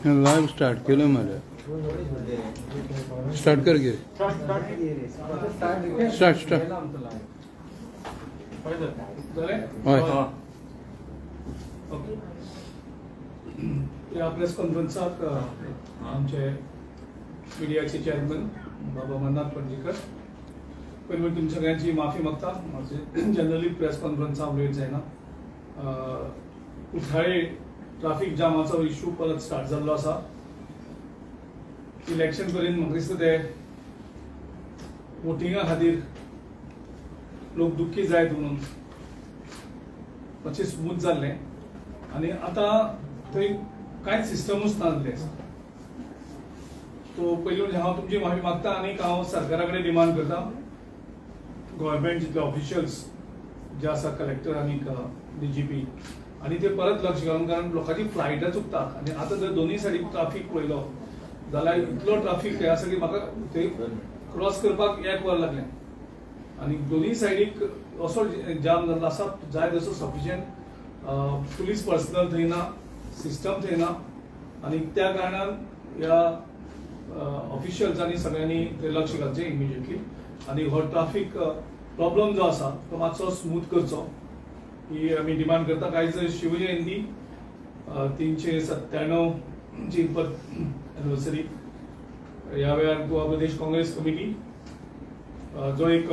Live start केलं मला start कर घे स्टार्ट या प्रेस कॉन्फरन्साक आमचे मिडियाचे चेअरमन बाबा मन्नाथ पणजीकर पयलीं म्हणजे तुमच्या सगळ्यांची माफी मागता. माझे जनरली प्रेस कॉन्फरन्सा लेट जायना. कुठ्ठाळे ट्राफिक जामाचो इश्यू परत स्टार्ट जाल्लो आसा. इलेक्शन पर्यंत म्हाका दिसता ते वोटिंगा खातीर लोक दुख्खी जायत म्हणून मातशें स्मूथ जाल्लें आनी आतां थंय कांयच सिस्टमूच नासलें आसा. तो पयलीं म्हणजे हांव तुमची माफी मागता आनी हांव सरकारा कडेन डिमांड करता गव्हर्मेंट जितले ऑफिशियल्स जे आसा कलेक्टर आनी DGP आणि ते परत लक्ष घालून, कारण लोकांची फ्लायटां चुकतात आणि आता जर दोन्ही सायडीक ट्राफिक पळयलो जाल्यार इतलो ट्राफिक हे आसा की म्हाका थंय क्रॉस करपाक 1 वर लागलें आणि दोन्ही सायडीक असो जाम जाल्लो आसा. जाय तसो सफिशियंट पुलीस पर्सनल थंय ना, सिस्टम थंय ना आणि त्या कारणान ह्या ऑफिशियल्सांनी सगळ्यांनी थंय लक्ष घालचें इमिजिएटली आणि हो ट्राफिक प्रॉब्लेम जो आसा तो मातसो स्मूथ करचो ही आम्ही डिमांड करता. कायज शिवजयंती 397ची एनिव्हर्सरी ह्या वेळार गोवा प्रदेश काँग्रेस कमिटी जो एक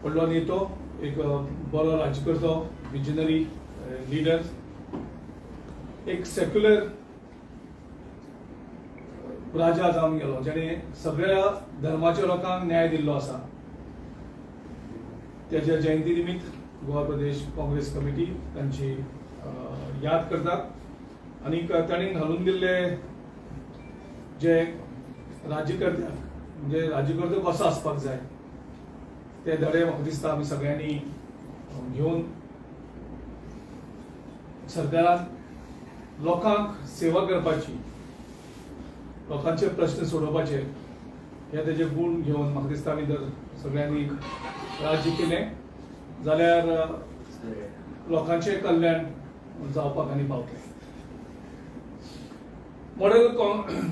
व्हडलो नेतो, एक बरो राजकर्तो, विजनरी लिडर, एक सेक्युलर राजा जावन गेलो जेणे सगळ्या धर्माच्या लोकांक न्याय दिल्लो आसा. त्याच्या जयंती निमित्त गोवा प्रदेश काँग्रेस कमिटी तांची याद करता आणि तांणी घालून दिल्ले जे राज्यकर्त्याक म्हणजे राज्यकर्तो कसो आसपाक जाय ते धडे म्हाका दिसता आमी सगळ्यांनी घेवन सरकारान लोकांक सेवा करपाची, लोकांचे प्रश्न सोडोवपाचे हे तेजे गुण घेवन म्हाका दिसता आमी जर सगळ्यांनी राज्य केलें जाल्यार लोकांचे कल्याण जावपाक आनी पावतलें. मॉडेल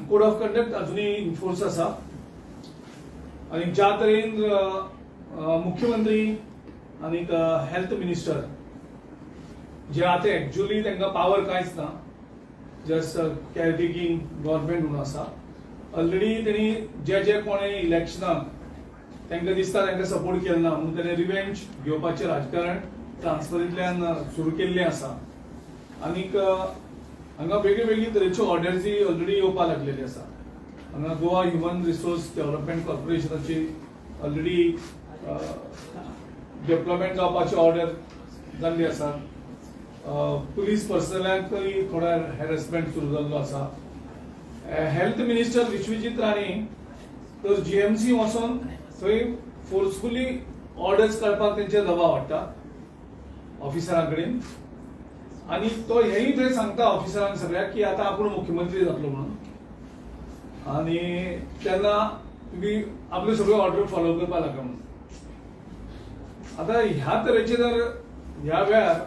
कोड ऑफ कंडक्ट अजुनूय इन्फोर्स आसा आणि ज्या तरेन मुख्यमंत्री आणि हेल्थ मिनिस्टर जे आता एक्चुअली तांकां पावर कांयच ना, जस्ट कॅरटेकिंग गव्हर्नमेंट म्हणून आसा. ऑलरेडी तेणी जे कोणे इलेक्शनाक तांकां दिसता तांकां सपोर्ट केलो ना म्हणून ताणें रिवेंज घेवपाचें राजकारण ट्रान्सफरींतल्यान सुरू केल्लें आसा. आनीक हांगा वेगळी वेगळी तरेच्यो ऑर्डर्सी ऑलरेडी येवपाक लागलेली आसा. हांगा गोवा ह्युमन रिसोर्स डेव्हलपमेंट कॉर्पोरेशनाची ऑलरेडी डेव्हलपमेंट जावपाची ऑर्डर जाल्ली आसा. पुलीस पर्सनलांकय थोडा हॅरेसमेंट सुरू जाल्लो आसा. हेल्थ मिनिस्टर विश्वजीत राणे तर GMC वचून थंय फोर्सफुली ऑर्डर्स काडपाक तेंचे दबाव हाडटा ऑफिसरां कडेन आणि तो हेय थंय सांगता ऑफिसरांक सगळ्याक की आता आपूण मुख्यमंत्री जातलो म्हणून आणि तेन्ना तुमी आपल्यो सगळ्यो ऑर्डर फॉलो करपाक लागा म्हणून. आता ह्या तरेचे जर ह्या वेळार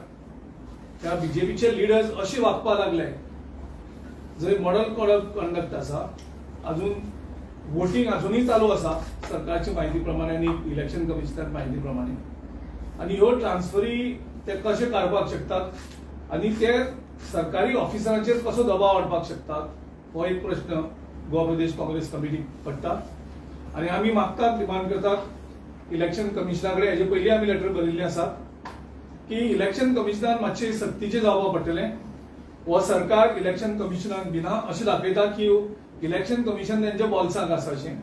त्या BJPचे लिडर्स अशे वागपाक लागले, जंय मॉडल कोड ऑफ कंडक्ट आसा, अजून वोटिंग अजूनही चालू आसा सरकारची माहिती प्रमाणे आणि इलेक्शन कमिशनर माहिती प्रमाणे, आणि ह्यो ट्रान्सफरी ते कशे काडपाक शकतात आणि ते सरकारी ऑफिसरांचेर कसो दबाव हाडपाक शकतात हो एक प्रश्न गोवा प्रदेश काँग्रेस कमिटीक पडटा. आणि आमी मागतात, डिमांड करतात इलेक्शन कमिशनराकडे हेजे पयलीं आमी लेटर बरयल्लें आसा की इलेक्शन कमिशनरान मातशें सक्तीचें जावपाक पडटलें. हो सरकार इलेक्शन कमिशनाक भिना अशें दाखयता की इलेक्शन कमिशन त्यांच्या बॉल्साक आसा अशें.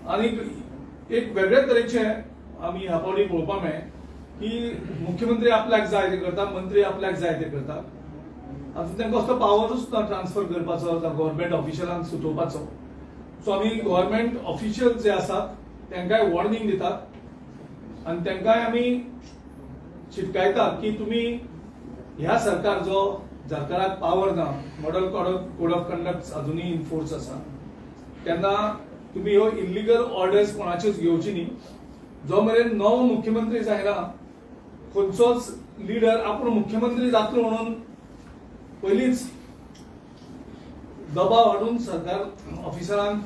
आनी एक वेगळे तरेचे आमी ह्या फावटी पळोवपाक मेळ्ळें की मुख्यमंत्री आपल्याक जाय ते करता, मंत्री आपल्याक जाय ते करता. अजून तांकां असलो पावरूच ना ट्रान्सफर करपाचो, गव्हर्नमेंट ऑफिशियलांक सुचोवपाचो. सो आमी गव्हर्नमेंट ऑफिशियल जे आसात तांकांय वॉर्निंग दितात आणि तांकांय आमी शिटकायतात की तुमी ह्या सरकार जो सरकाराक पावर ना, मॉडल कोड ऑफ कंडक्ट अजूनही इन्फोर्स आसा, तेन्ना तुम्ही ह्यो इल्लिगल ऑर्डर्स कोणाच्योच घेवची न्ही. जो मेरेन नवो मुख्यमंत्री जायना खंयचोच लिडर आपूण मुख्यमंत्री जातलो म्हणून पयलींच दबाव हाडून सरकार ऑफिसरांक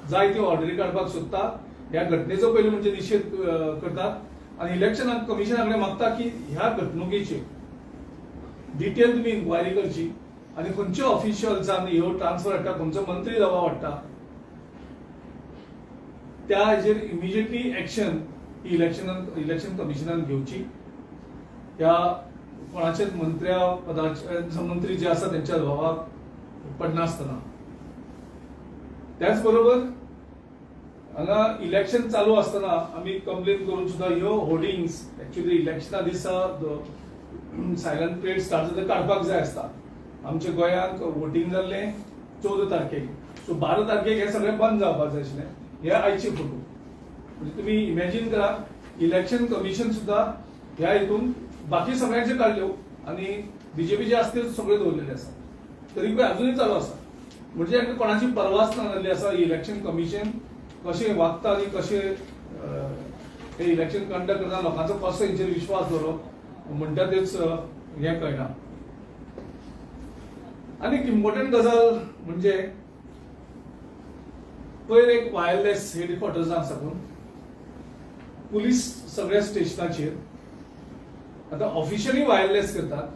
जाय त्यो ऑर्डरी काडपाक सोदता. ह्या घटनेचो पयलीं म्हणजे निशेध करतात आनी इलेक्शन कमिशना कडेन मागता की ह्या घडणुकेची डिटेल तुम्ही इन्क्वायरी करची आनी खंयच्या ऑफिशियल्सान ह्यो ट्रान्सफर हाडटा, खंयचो मंत्री दबाव हाडटा, त्या हाजेर इमिजिएटली एक्शन ही इलेक्शन कमिशनान घेवची. ह्या कोणाचेच मंत्र्या पदाचे मंत्री जे आसा त्यांच्या दबावाक पडनासतना. त्याच बरोबर हांगा इलेक्शन चालू आसतना आमी कंप्लेन करून सुद्धा ह्यो होर्डिंग्स एक्चुअली इलेक्शना दिसा सायलेंट पीरियड स्टार्ट जाता काडपाक जाय आसता. आमच्या गोंयांत वोटिंग जाल्लें 14 तारखेक, सो 12 तारखेक हे सगळें बंद जावपाक जाय आशिल्लें. हे आयचे फोटो म्हणजे तुम्ही इमॅजिन करा, इलेक्शन कमिशन सुद्धा ह्या हितून बाकी सगळ्यांचे काढल्यो आणि बीजेपीचे असतील सगळे दवरलेले आसा, तरी अजूनही चालू आसा. म्हणजे हांकां कोणाची परवाच नासली आसा. इलेक्शन कमिशन कशें वागता आनी कशें हे इलेक्शन कंडक्ट करता, लोकांचो कसो हेंचेर विश्वास दवरप म्हणटा तेच हें कळना. आनी इम्पॉर्टंट गजाल म्हणजे पयर एक वायरलेस हेडक्वॉर्टर्साक साकून पुलीस सगळ्या स्टेशनाचेर आता ऑफिशियली वायरलेस करतात.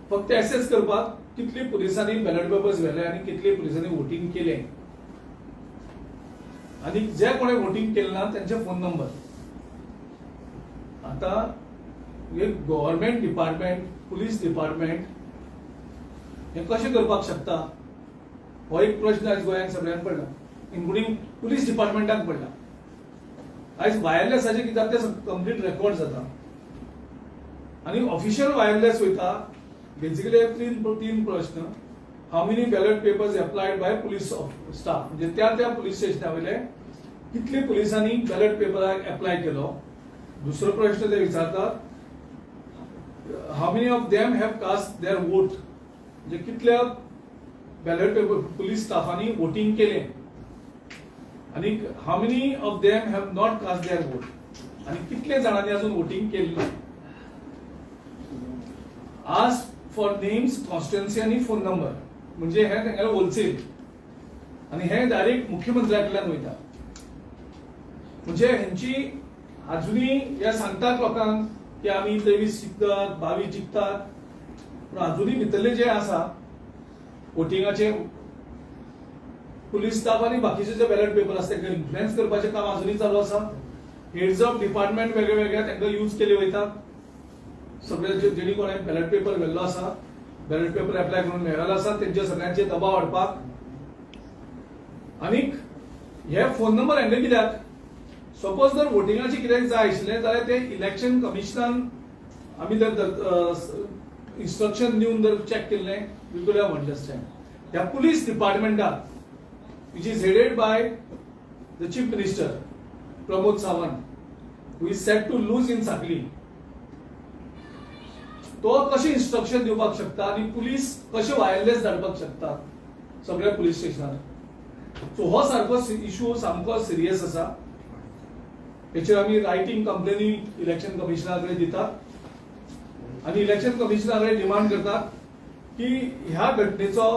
फक्त एसेस करपाक कितली पुलिसांनी बॅलेट पेपर्स व्हेले आनी कितले पुलिसांनी वोटिंग केले आनी जे कोणी वोटिंग केले ना त्यांचे फोन नंबर. आता हे गव्हर्नमेंट डिपार्टमेंट, पुलीस डिपार्टमेंट हे कशें करपाक शकता हो एक प्रश्न आयज गोंयांत सगळ्यांक पडला, इन्क्लुडिंग पुलीस डिपार्टमेंटाक पडला. आयज वायरलेसाचे कित्याक ते कंप्लीट रेकॉर्ड जाता आनी ऑफिशियल वायरलेस वयता. बेसिकली तीन प्रश्न: how many ballot papers applied by police staff, म्हणजे त्या पुलिस स्टेशना वयले कितले पुलिसांनी बॅलेट पेपराक एप्लाय केलो. दुसरो प्रश्न ते विचारतात: how many of them have cast their vote, म्हणजे कितल्या बॅलेट पेपर पुलिस स्टाफांनी वोटिंग केले आणि how many of them have not cast their vote, आणि कितले जाणांनी अजून वोटिंग केले ना. आज फॉर नेम्स, कॉन्स्टिट्युएन्सी आणि फोन नंबर, म्हणजे हे तांगेले होलसेल आणि हे डायरेक्ट मुख्यमंत्र्याकडल्यान वयता. म्हणजे हेंची अजूनही हे सांगतात लोकांक की आम्ही 23 जिखतात, 22 जिखतात, पण अजूनही भितरले जे आसा वोटिंगाचे पुलिस स्टाफ आणि बाकीचे जे बॅलेट पेपर आसा तांकां इन्फ्लुएन्स करपाचें काम अजूनही चालू आसा. हेड्स ऑफ डिपार्टमेंट वेगळे वेगळे तांकां यूज केले वयतात. सगळे जेणी कोणे बॅलेट पेपर व्हेल्लो आसा, बॅलेट पेपर एप्लाय करून मेळ्ळेलो आसा, तेंचे सगळ्यांचे दबाव हाडपाक. आनीक हे फोन नंबर हांगे कित्याक? सपोज जर वोटिंगाचे कितें जाय आशिल्लें जाल्यार ते इलेक्शन कमिशनान आमी जर इन्स्ट्रक्शन दिवन जर चॅक केल्लें, वी कुड हॅव अंडरस्टँड. ह्या police डिपार्टमेंटाक which is headed by the chief minister Pramod Sawant, who is set to lose in Sakli, तो कशें इन्स्ट्रक्शन दिवपाक शकता आणि पुलीस कशें वायरलेस धाडपाक शकता सगळ्या पुलीस स्टेशनार. सो हो सारको इश्यू सामको सिरियस आसा. हेचेर आमी रायटिंग कंप्लेनी इलेक्शन कमिशनाकडे दितात आणि इलेक्शन कमिशनाकडे डिमांड करतात की ह्या घटनेचो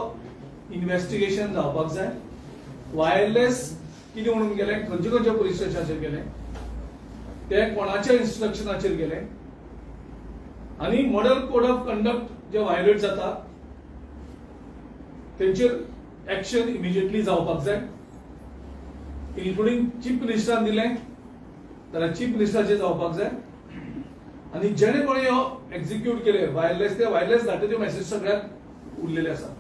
इन्व्हेस्टिगेशन जावपाक जाय. वायरलेस कितें म्हणून गेले, खंयचे खंयचे पुलीस स्टेशनाचेर गेले, ते कोणाच्या इन्स्ट्रक्शनाचेर गेले, आणि मॉडल कोड ऑफ कंडक्ट जे व्हायोलेट जाता तेंचेर एक्शन इमिजिएटली जावपाक जाय. इन्क्लुडिंग चीफ मिनिस्टरान दिलें जाल्यार चीफ मिनिस्टराचेर जावपाक जाय. आणि जेणे कोणी हो एक्झिक्यूट केले वायरलेस, ते वायरलेस धाडटे मेसेज सगळ्यात उरलेले आसा.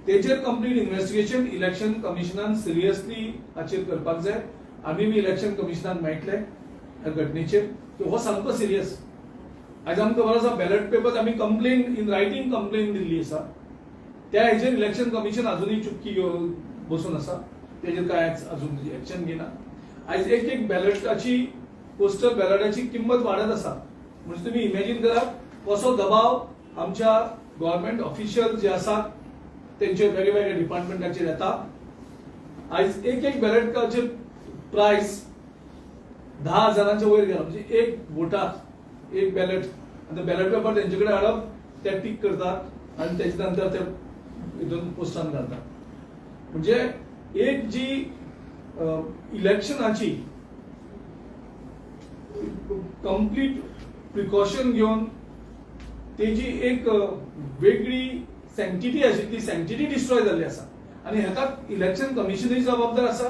तेचेर कंप्लीट इन्व्हेस्टिगेशन इलेक्शन कमिशनान सिरियसली हाचेर करपाक जाय. आमी बी इलेक्शन कमिशनान मेळटले ह्या घटनेचेर. हो सामको सिरियस. आज आमकां खबर आसा बॅलेट पेपर्स आमी complain in writing complain Delhi आसा, त्या हेचेर इलेक्शन कमिशन अजूनही चुक्की बसून आसा, तेचेर काय अजून एक्शन घेना. आज एक बॅलेटाची, पोस्टल बॅलेटाची किंमत वाडत आसा. म्हणजे तुम्ही इमॅजिन करा कसो दबाव आमच्या गव्हर्नमेंट ऑफिशियल जे आसा तेंचे वेगवेगळ्या डिपार्टमेंटाचेर येता. आयज एक बॅलेटाचे प्राइस 10,000च्या वयर गेला. म्हणजे एक वोटाक एक बॅलेट आणि बॅलेट पेपर तेंचे कडेन हाडप, ते टीक करतात आणि त्याच्या नंतर ते हितून पोस्टान घालतात. म्हणजे एक जी इलेक्शनाची कंप्लीट प्रिकॉशन घेऊन तेजी एक वेगळी सँक्टिटी आशिल्ली ती सँक्टिटी डिस्ट्रॉय जाल्ली आसा. आणि हेका इलेक्शन कमिशनूय जबाबदार आसा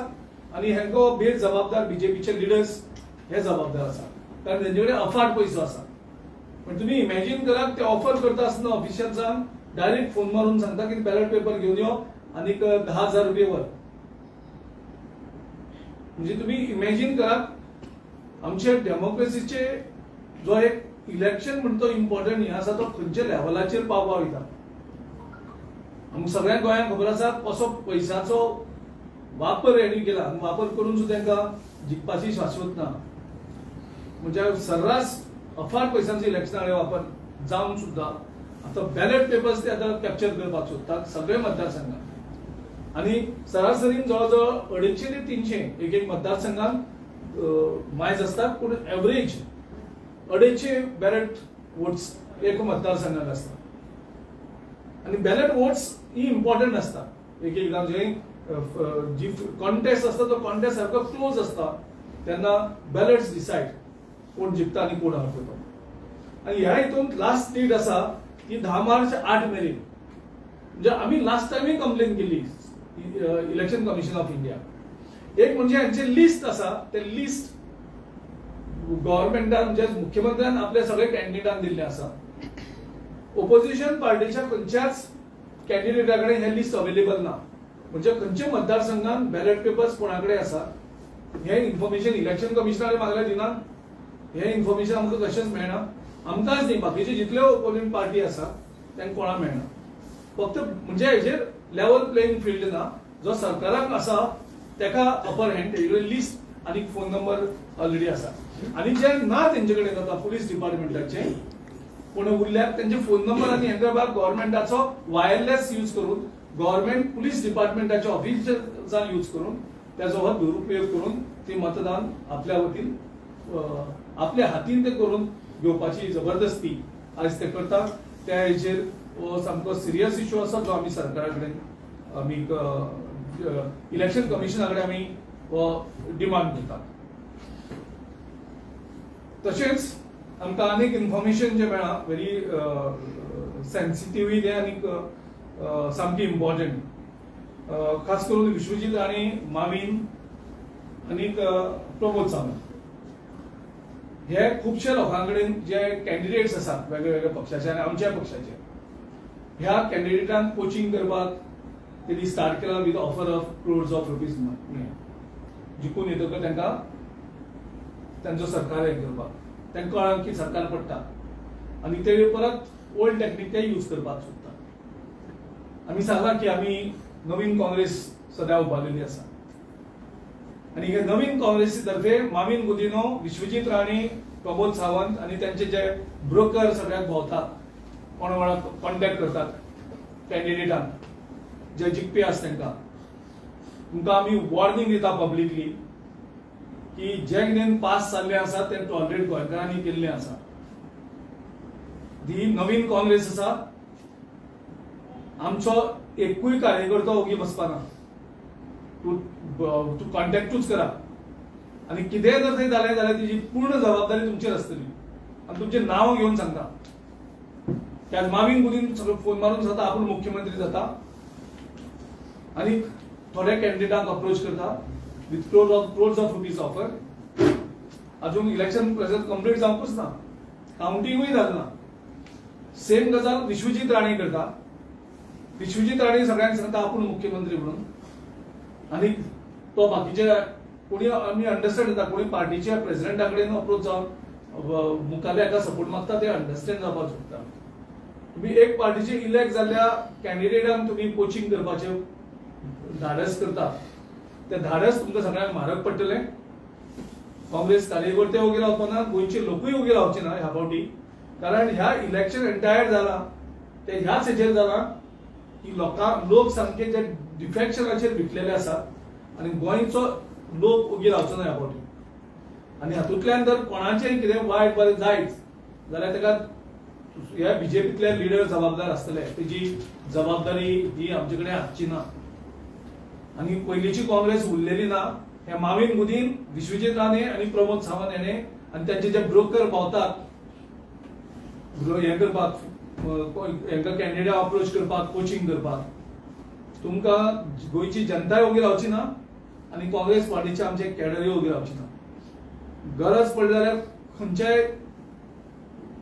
आणि हेंको बेस जबाबदार बीजेपीचे लिडर्स हे जबाबदार आसा. कारण तेंचे कडेन अफाट पयसो आसा. पण तुम्ही इमॅजिन करात ते ऑफर करता आसतना ऑफिशियल्सांक डायरेक्ट फोन मारून सांगता की बॅलेट पेपर घेऊन यो आणि 10,000 रुपये वर. म्हणजे तुम्ही इमॅजिन करात आमच्या डेमोक्रेसीचे जो एक इलेक्शन म्हणतो इम्पॉर्टंट हे आसा तो खंयच्या लेवलाचेर पावपाक वयता. आमकां सगळ्या गोंयांक खबर आसा कसो पयशाचो वापर हेणी केला आणि वापर करून सुद्धा तांकां जिखपाची शाश्वत ना. म्हणजे सर्रास अफाट पयशांचो इलेक्शनाकडे वापर जावन सुद्धा आता बॅलेट पेपर्स ते आता कॅप्चर करपाक सोदतात सगळे मतदारसंघात. आणि सरासरीन जवळजवळ 250 ते 300 एक मतदारसंघात मायज असतात. पूण एव्हरेज 250 बॅलेट वोट्स एक मतदारसंघात असतात. आणि बॅलेट वोट्स ही इम्पॉर्टंट असतात. एकदा जी कॉन्टेस्ट असता तो कॉन्टेस्ट सारको क्लोज असता तेन्ना बॅलेट्स डिसाइड कोण जिखता आणि कोण हरता. आणि ह्या हितून लास्ट डेट आसा ती 10 मार्च 8 मेरेन. म्हणजे आम्ही लास्ट टाइमय कंप्लेन केली इलेक्शन कमिशन ऑफ इंडिया. एक म्हणजे यांचे लिस्ट आसा ते लिस्ट गव्हर्नमेंटान म्हणजे मुख्यमंत्र्यान आपल्या सगळे कॅन्डिडेटांक दिल्ले आसा. ओपोजिशन पार्टीच्या खंयच्याच कॅन्डिडेटाकडे हे लिस्ट अवेलेबल ना. म्हणजे खंयच्या मतदारसंघात बॅलेट पेपर्स कोणाकडे आसा हे इन्फॉर्मेशन इलेक्शन कमिशनाकडे मागल्या दिनात. हे इन्फॉर्मेशन आमकां कशेंच मेळना. आमकांच न्ही बाकीचे जितले ओपोजिट पार्टी आसा तांकां कोणाक मेळना. फक्त म्हणजे हेजेर लेवल प्लेइंग फील्ड ना. जो सरकाराक आसा तेका अपर हँड तेजे लिस्ट आणि फोन नंबर ऑलरेडी आसा. आणि जे ना तेंचे कडेन आता पुलीस डिपार्टमेंटाचे कोण उरल्यात त्यांचे फोन नंबर आणि हेंका गव्हर्नमेंटाचो वायरलेस यूज करून गव्हर्नमेंट पुलीस डिपार्टमेंटाच्या ऑफिसर यूज करून त्याचो दुरुपयोग करून ते मतदान आपल्या वतीन आपल्या हातीन ते करून घेवपाची जबरदस्ती आज ते करतात. त्या हेचेर सामको सिरियस इश्यू आसा जो आमी सरकारा कडेन आमी इलेक्शन कमिशना कडेन आमी डिमांड करतात. तशेंच आमकां अनेक इन्फॉर्मेशन जे मेळ्ळा व्हेरी सेन्सिटिव्ह ते आनीक सामकी इम्पॉर्टंट. खास करून विश्वजीत राणे माविन आनीक प्रमोद सावंत हे खुबशे लोकांकडेन जे कॅन्डिडेट्स आसात वेगवेगळ्या पक्षाचे आनी आमच्या पक्षाचे ह्या कॅन्डिडेटांक कोचिंग करपाक तेणी स्टार्ट केला with offer of crores of rupees. जिखून येतकच तांकां तांचो सरकार हे करपाक तांकां कळ्ळां की सरकार पडटा आनी ते परत ओल्ड टॅक्नीक ते यूज करपाक सोदतात. आमी सांगला की आमी नवीन काँग्रेस सद्या उबारलेली आसा. आणि हे नवीन काँग्रेसी तर्फे माविन गुदिनो विश्वजीत राणे प्रमोद सावंत आणि त्यांचे जे ब्रोकर सगळ्यात भोंवतात कोण वांगडा कॉन्टॅक्ट करतात कॅन्डिडेटांक जे जिखपी आसा तांकां तुमकां आमी वॉर्निंग दिता पब्लिकली की जे कितें पास जाल्ले आसा ते टॉलरेट गोंयकारांनी केल्ले आसा. ही नवीन काँग्रेस आसा. आमचो एकूय कार्यकर्तो ओगी बसपाना. तू कॉन्टॅक्टूच करा आणि कितेंय जर थंय जालें जाल्यार तिची पूर्ण जबाबदारी तुमचेर आसतली. आणि तुमचें नांव घेवन सांगता की आज माविन गुदीन सगळो फोन मारून सांगता आपूण मुख्यमंत्री जाता आणि थोड्या कॅन्डिडेटांक अप्रोच करता with crores of rupees offer. अजून इलेक्शन प्रोसेस कंप्लीट जावंकूच ना. काउंटिंगूय जालें ना. सेम गजाल विश्वजीत राणे करता. विश्वजीत राणे सगळ्यांक सांगता आपूण मुख्यमंत्री म्हणून आणि तो बाकीचे कोणी आमी अंडरस्टँड जाता कोणी पार्टीच्या प्रेसिडेंटा कडेन अप्रोच जावन मुखाल्ल्या एका सपोर्ट मागता ते अंडरस्टँड जावपाक सोदता. तुम्ही एक पार्टीचे इलेक्ट जाल्ल्या कॅन्डिडेटांक तुम्ही कोचिंग करपाचे धाडस करता. ते धाडस तुमकां सगळ्यांक म्हारग पडटलें. काँग्रेस कार्यकर्ते उगे रावपाना गोंयचे लोकूय उगे रावचे ना ह्या फावटी. कारण ह्या इलेक्शन एंटायर जाला ते ह्याच हेचेर जाला की लोक सामके जे डिफेक्शनाचेर विटलेले आसात आणि गोंयचो लोक उगी रावचो न्हय ह्या फावटी. आणि हातूंतल्यान जर कोणाचेय कितें वायट बरें जायच जाल्यार ताका ह्या बीजेपीतले लिडर जबाबदार आसतले. तेजी जबाबदारी ही आमचे कडेन हाडची ना. आणि पयलींची काँग्रेस उरलेली ना. हे माविन मुदीन, विश्वजीत राणे आणि प्रमोद सावंत हेणे आणि त्यांचे जे ब्रोकर पावतात हे करपाक, हांकां कॅन्डिडेट अप्रोच करपाक, कोचिंग करपाक, तुमकां गोंयची जनताय उगी रावची ना आणि काँग्रेस पार्टीचे आमचे कॅडरूय उगी रावची ना. गरज पडली जाल्यार खंयच्याय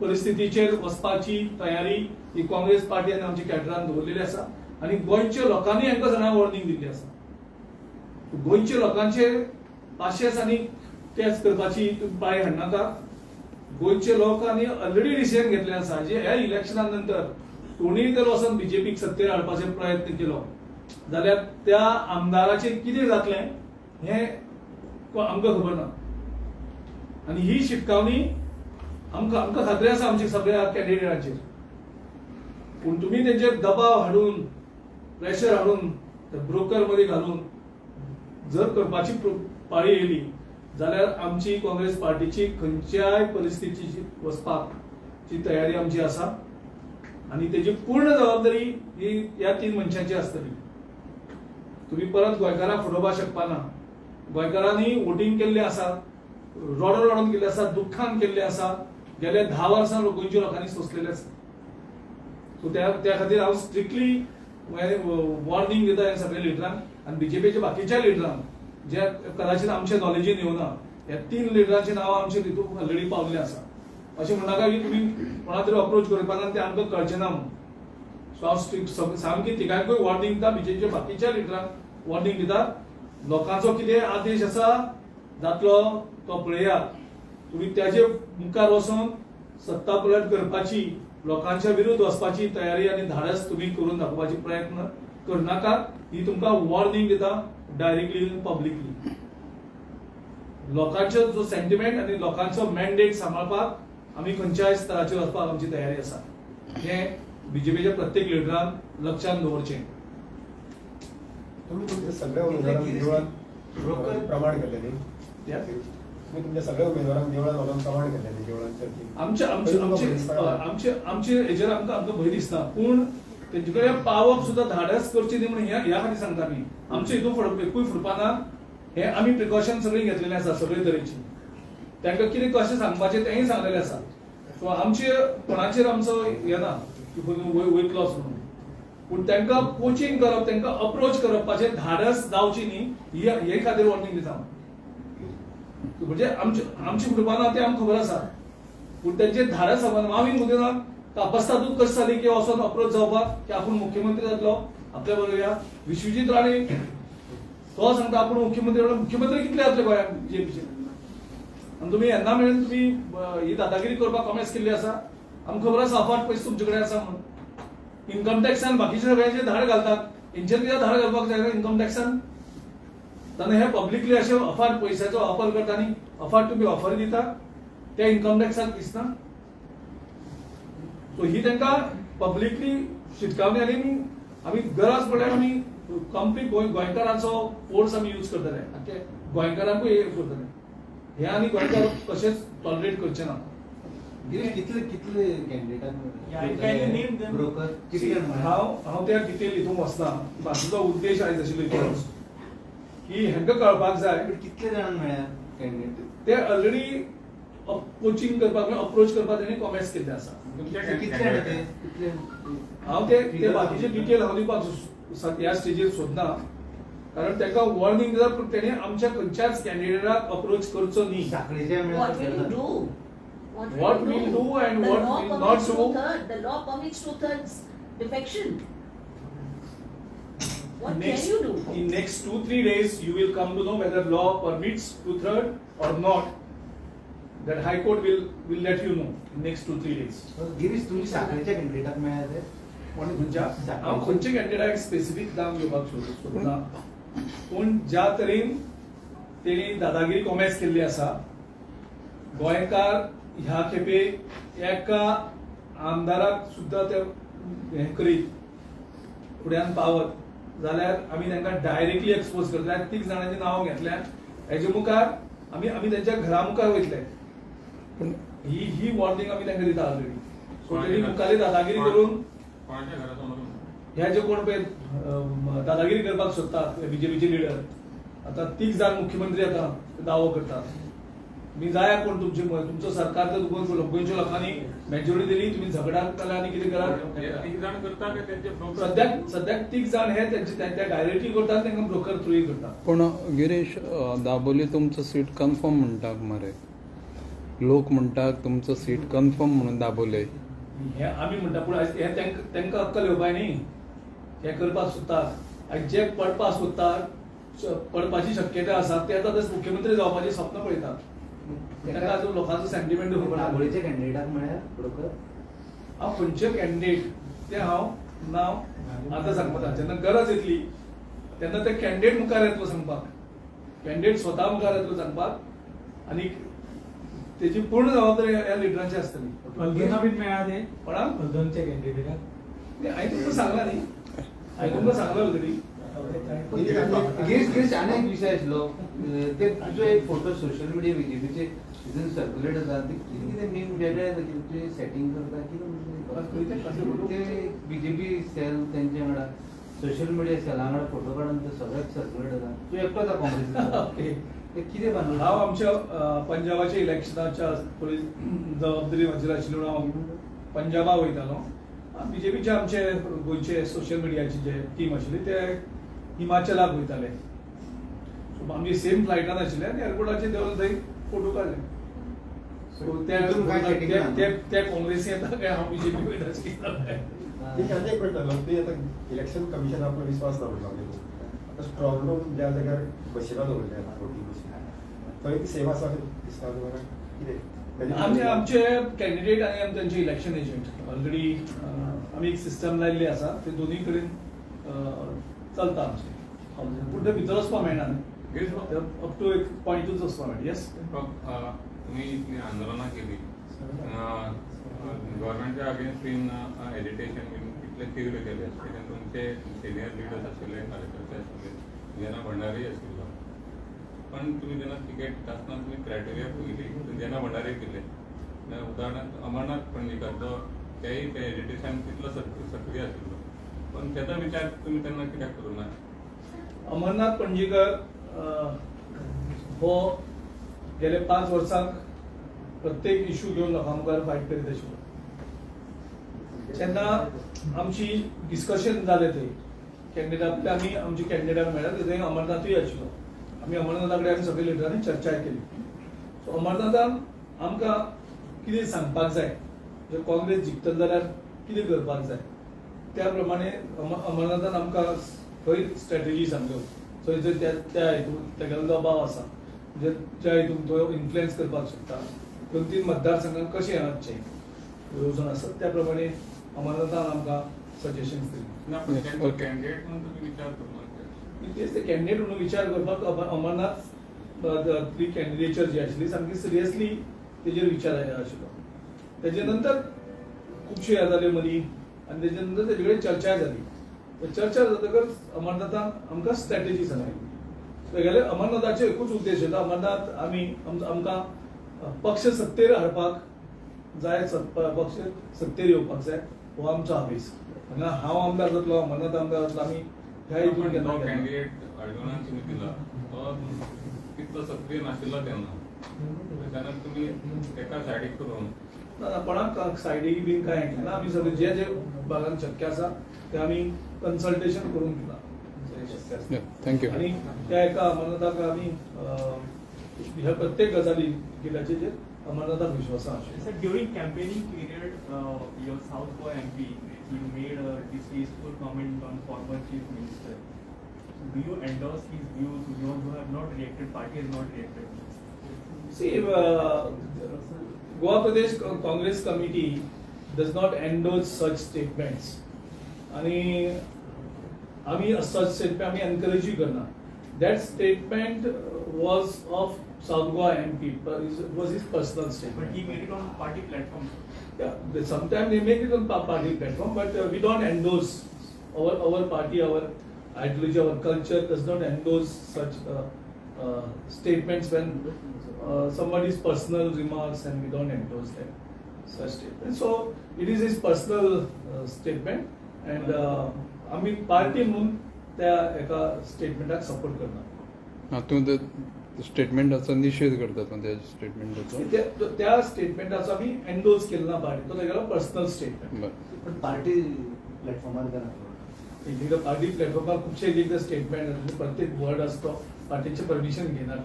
परिस्थितीचेर वचपाची तयारी ही काँग्रेस पार्टी आनी आमच्या कॅडरान दवरलेली आसा. आणि गोंयच्या लोकांनी हांकां जाणां वॉर्निंग दिल्ली आसा. गोंयच्या लोकांचेर पाशेस आनी केस करपाची पाळी हाडनाका. गोंयचे लोकांनी ऑलरेडी डिसिजन घेतले आसा जे ह्या इलेक्शना नंतर कोणीय जर वचून बीजेपीक सत्तेर हाडपाचो प्रयत्न केलो जाल्यार त्या आमदाराचेर कितें जातलें हें आमकां खबर ना. आणि ही शिटकावणी आमकां खात्री आसा आमच्या सगळ्या कॅन्डिडेटांचेर. पूण तुमी तेंचेर दबाव हाडून, प्रेशर हाडून, ब्रोकर मध्ये घालून जर करपाची पाळी येयली जाल्यार आमची काँग्रेस पार्टीची खंयच्याय परिस्थितीची वचपाची तयारी आमची आसा. आणि तेजी पूर्ण जबाबदारी ही ह्या 3 मनशांची आसतली. तुम्ही परत गोंयकारांक फुडोवपाक शकपा ना. गोंयकारांनी वोटिंग केल्लें आसा, रडून केल्लें आसा, दुख्खान केल्लें आसा. गेल्या 10 वर्सां गोंयच्या लोकांनी सोंसलेले आसा. सो त्या खातीर हांव स्ट्रिक्टली वॉर्निंग दिता ह्या सगळ्या लिडरांक आणि बीजेपीच्या बाकीच्या लिडरांक जे कदाचित आमच्या नॉलेजीन येवना. ह्या 3 लिडरांची नांवां आमच्या तितून ऑलरेडी पावल्ली आसा. अशें म्हणनाका की तुमी कोणा तरी अप्रोच करपाना ते आमकां कळचें ना म्हणून. सो हांव सामकी तिगांकूय वॉर्निंग दिता, बीजेपीच्या बाकीच्या लिडरांक वॉर्निंग दिता. लोकांचो कितें आदेश आसा जातलो तो पळयात. तुम्ही त्याचे मुखार वचून सत्ता पलट करपाची, लोकांच्या विरुद्ध वचपाची तयारी आणि धाडस तुम्ही करून दाखोवपाचे प्रयत्न करनाका. ही तुमकां वॉर्निंग दिता डायरेक्टली पब्लिकली. लोकांचो जो सेंटिमेंट आणि लोकांचो मॅन्डेट सांबाळपाक आम्ही खंयच्याय स्तराचेर वचपाक आमची तयारी आसा. हे बीजेपीच्या प्रत्येक लिडरान लक्षात दवरचें. तुम्ही तुमच्या सगळ्या उमेदवारांक देवळात प्रमाण केले न्ही. तुम्ही तुमच्या सगळ्या उमेदवारांक देवळात वचून प्रमाण केले न्ही देवळांचेर. आमचे हेचेर आमकां भंय दिसता. पूण तेंचे कडेन पावप सुद्दां धाडस करची न्ही म्हणून ह्या खातीर सांगता आमी. आमचे हितून एकूय फुडपाना. हे आमी प्रिकॉशन सगळी घेतलेले आसा सगळे तरेची. तांकां कितें कशें सांगपाचें तेंय सांगलेलें आसा. सो आमचे कोणाचेर आमचो हे ना वयतलो म्हणून. पूण तांकां कोचिंग करप, तांकां अप्रोच करपाचें धाडस जावची न्ही हे खातीर वॉर्निंग दिता. म्हणजे आमची फुडपाना ते आमकां खबर आसा. पूण तेंचे धाडस मावीन मुद्दे कापस्तादूत कशें जाली की वचून अप्रोच जावपाक की आपूण मुख्यमंत्री जातलो आपल्या बरोबर या. विश्वजीत राणे तो सांगता आपूण मुख्यमंत्री कितले जातले गोंयांत बीजेपीचे. आणि तुम्ही येन्ना मेळून तुम्ही ही दादागिरी करपाक कॉमेंट्स केल्ली आसा. आमकां खबर आसा अफाट पयशे तुमचे कडेन आसा म्हणून. इन्कम टॅक्सान बाकीचे सगळ्यांचे धाड घालतात. हेंचेर कित्याक धाड घालपाक जायना इन्कम टॅक्सान. ताणें हे पब्लिकली अशें अफाट पयशाचो ऑफर करता आनी अफाट तुम्ही ऑफर दिता त्या इन्कम टॅक्साक दिसना. सो ही तांकां पब्लिकली शिटकावणी आमी गरज पडल्यार आमी कंप्लीट गोंयकारांचो फोर्स आमी यूज करतले. गोंयकारांकूय हे करतले. हे आनी गोंयकार कशेंच टॉलरेट करचे ना. कितले हांव त्या डिटेल हितून वचना. म्हाजो उद्देश आयज आशिल्लो की हांकां कळपाक जाय कितले जाणांक मेळ्ळ्या कॅन्डिडेट. ते ऑलरेडी कोचिंग करपाक अप्रोच करपाक तेणी कॉमेंट्स केल्ले आसा. हांव ते बाकीचे डिटेल हांव दिवपाक ह्या स्टेजीर सोदना. कारण ताका वॉर्निंग दिता पूण तेणी आमच्या खंयच्याच कॅन्डिडेटाक अप्रोच करचो न्ही. What we'll do and what we'll not do. The law permits 2/3 defection. What Next, can you do? in next 2-3 days, you will come to know whether law permits 2/3 or not. That High Court will let you know in next 2-3 days. Girish तुम्ही साखरेच्या कॅन्डिडेटाक मेळ्ळे हांव खंयचे कॅन्डिडेटाक specific नांव घेवपाक सोदना. पूण ज्या तरेन तेणी दादागिरी कॉमेंट्स केल्ली आसा, गोंयकार ह्या खेपे एका आमदाराक सुद्धा ते हे करीत फुड्यान पावत जाल्यार आमी तांकां डायरेक्टली एक्सपोज करतले. तीग जाणांची नांवां घेतल्या. हेजे मुखार आमी त्यांच्या घरा मुखार वयतले. ही वॉर्निंग आमी तांकां दिता ऑलरेडी. सो तेणी मुखारी दादागिरी करून ह्या जे कोण पळय दादागिरी करपाक सोदतात बीजेपीचे लिडर, आता तीग जाण मुख्यमंत्री आता दावो करतात. मी जाया कोण तुमचं सरकार तर गोंयच्या लोकांनी मेजॉरिटी दिली, तुम्ही झगडात केला आणि कितें करात. सद्याक तीग जाण हे त्यांच्या डायरेक्टली करतात, तांकां ब्रोकर थ्रू करतात. पण गिरीश दाबोली तुमचं सीट कन्फर्म म्हणटात मरे. लोक म्हणटात तुमचं सीट कन्फर्म म्हणून दाबोले. हे आमी म्हणटा पूण हे तांकां अक्कल येवपाक न्ही. हे करपाक सोदतात. जे पडपाक सोदतात, पडपाची शक्यता आसा ते आता मुख्यमंत्री जावपाचें स्वप्न पळयतात. तांकां आजून लोकांचो सेंटिमेंट दाबोळेच्या कॅन्डिडेटाक म्हळ्यार ब्रोकर हांव खंयचे कॅन्डिडेट ते हांव नांव आतां सांगता. जेन्ना गरज येतली तेन्ना ते कॅन्डिडेट मुखार येतलो सांगपाक. कॅन्डिडेट स्वता मुखार येतलो सांगपाक आनी तेची पूर्ण जबाबदारी ह्या लिडरांची आसतली. फलगेना बीन मेळ्ळा कोणाक दोनचे कॅन्डिडेटाक हांवें तुमकां सांगला न्ही. हांवें तुमकां सांगला ऑलरेडी. गिरीश आनी एक विशय आसलो. ते तुजो एक फोटो सोशल मिडिया बीजेपीचे सर्क्युलेट जाता. ते कितें न्यू वेगळे सेटिंग करता कितें ते बीजेपी सेल तेंचे वांगडा सोशल मिडिया सेला वांगडा फोटो काडून ते सगळ्याक सर्क्युलेट जाता. तूं एकटोच काँग्रेस ते कितें बांदून हांव आमच्या पंजाबाच्या इलेक्शनाच्या पयलीं जबाबदारी म्हाजेर आशिल्ली म्हणून हांव पंजाबा वयतालो. बीजेपीचे आमचे गोंयचे सोशल मिडियाची जे टीम आशिल्ली ते हिमाचलाक वयताले. सो आमची सेम फ्लायटान आशिल्ले आनी एअरपोर्टाचेर देंवन थंय फोटो काडले. सो ते काँग्रेसी येता काय हांव बीजेपी वयता ठीक आहे. एक मिनिट लोक आता इलेक्शन कमिशन आपला विश्वास ना म्हणला. आता स्ट्रॉंग रूम ज्या जाग्यार बशिला दवरल्या वोटींग मशीन थंय ती सेवा आसा दिसता तुमकां कितें? आमचे कॅन्डिडेट आनी तांचे इलेक्शन एजंट ऑलरेडी आमी एक सिस्टम लायिल्ली आसा. ते दोनूय कडेन चलता आमचे. पूण ते भितर वचपाक मेळना न्ही. अप टू एक पॉयंटूच वचपाक मेळटा. येस तुम्ही इतली आंदोलनां केली गव्हर्नमेंटच्या अगेन्स्ट बीन एजिटेशन बीन कितले तीव्र केले. तातूंत तुमचे सिनियर लिडर्स आशिल्ले, कार्यकर्ते आशिल्ले, जेना भंडारी आशिल्लो. पण तुम्ही जेन्ना तिकेट आसतना तुम्ही क्रायटेरिया पळयली, जेना भंडारी केले उदाहरणार्थ अमरनाथ पणजीकर तेय ते एजिटेशन तितलो सक्रिय आशिल्लो. पण त्याचा विचार तुम्ही त्यांना कित्याक करूं ना? अमरनाथ पणजीकर हो गेले 5 वर्सांक प्रत्येक इश्यू घेवन लोकां मुखार फायट करीत आशिल्लो. जेन्ना आमची डिस्कशन जालें थंय कॅन्डिडेट आमी आमची कॅन्डिडेटाक मेळ्ळ्या थंय अमरनाथूय आशिल्लो. आमी अमरनाथा कडेन आमी सगळे लिडरांनी चर्चा केली. सो अमरनाथान आमकां कितें सांगपाक जाय, जर काँग्रेस जिखतली जाल्यार कितें करपाक जाय त्या प्रमाणे अमरनाथान आमकां खंय स्ट्रॅटेजी सांगल्यो. थंय जर त्या हितून तेगेलो दबाव आसा, ज्या हितून तो इन्फ्लुएन्स करपाक शकता, 2-3 मतदारसंघांक कशें हाडचें येवजण आसा त्या प्रमाणे अमरनाथान आमकां सजेशन्स दिली. कॅन्डिडेट म्हणून तुम्ही विचार करूं तेच ते कॅन्डिडेट म्हणून विचार करपाक अमरनाथ ती कॅन्डिडेचर जी आशिल्ली सामकी सिरियसली तेजेर विचार आशिल्लो. तेजे नंतर खुबशे ह्या जाले मदीं आनी तेजे नंतर तेजे कडेन चर्चा जाली. चर्चा जातकच अमरनाथान आमकां स्ट्रॅटेजी सांगली. तेगेले अमरनाथाचे एकूच उद्देश येता. अमरनाथ आमी आमकां पक्ष सत्तेर हाडपाक जाय, पक्ष सत्तेर येवपाक जाय हो आमचो आवेश. हांगा हांव आमदार जातलो, अमरनाथ आमदार जातलो. आमी ह्या हितून कॅन्डिडेट अर्जुनान तुम्ही दिला तो तितलो सक्रिय नाशिल्लो तेन्ना तुम्ही एका सायडीक करून कोणाक सायडीक बीन कांय केना. आमी सगळे जे भागांत शक्य आसा ते आमी कन्सल्टेशन करून दिला. थँक्यू. आनी त्या एका अमरनाथाक आमी ह्या प्रत्येक गजाली केल्याचेर अमरनाथाक विश्वास आसा. Sir, during campaigning period, your South Goa MP, he made a distasteful comment on former Chief Minister. Do you endorse his views? Those who have not reacted, party has not reacted. See, Goa Pradesh Congress Committee does not endorse such statements. आणि आमी such statement आमी encourage करना. That statement was of South Goa MP. It was his personal statement. But he made it on party platform. Yeah, sometimes they make it on party platform, but we don't endorse our party, our ideology, our culture does not endorse such statements when somebody's personal remarks, and we don't endorse them such statements. So it is his personal statement, and आम्ही party म्हणून त्या एका स्टेटमेंटाक support करना. हां तूं स्टेटमेंटाचो निशेध करतात त्या स्टेटमेंटाचो. त्या स्टेटमेंटाचो आम्ही एंडोर्स केला ना पार्टी, तो तेगेलो पर्सनल स्टेटमेंट. बरं. पण पार्टी प्लॅटफॉर्मार करा एकदा पार्टी प्लॅटफॉर्मार खुबशे एकदा स्टेटमेंट प्रत्येक वर्ड असतो पार्टीचे परमिशन घेणार.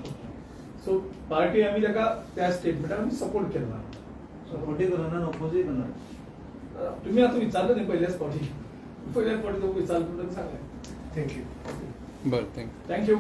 सो पार्टी आम्ही त्याका त्या स्टेटमेंटाक आम्ही सपोर्ट केला. सपोर्टही करणार ऑपोजही करणार. तुम्ही आता विचारलं नाही पहिल्याच पार्टी तो विचारलं सांगा. थँक्यू. बरं थँक्यू. थँक्यू.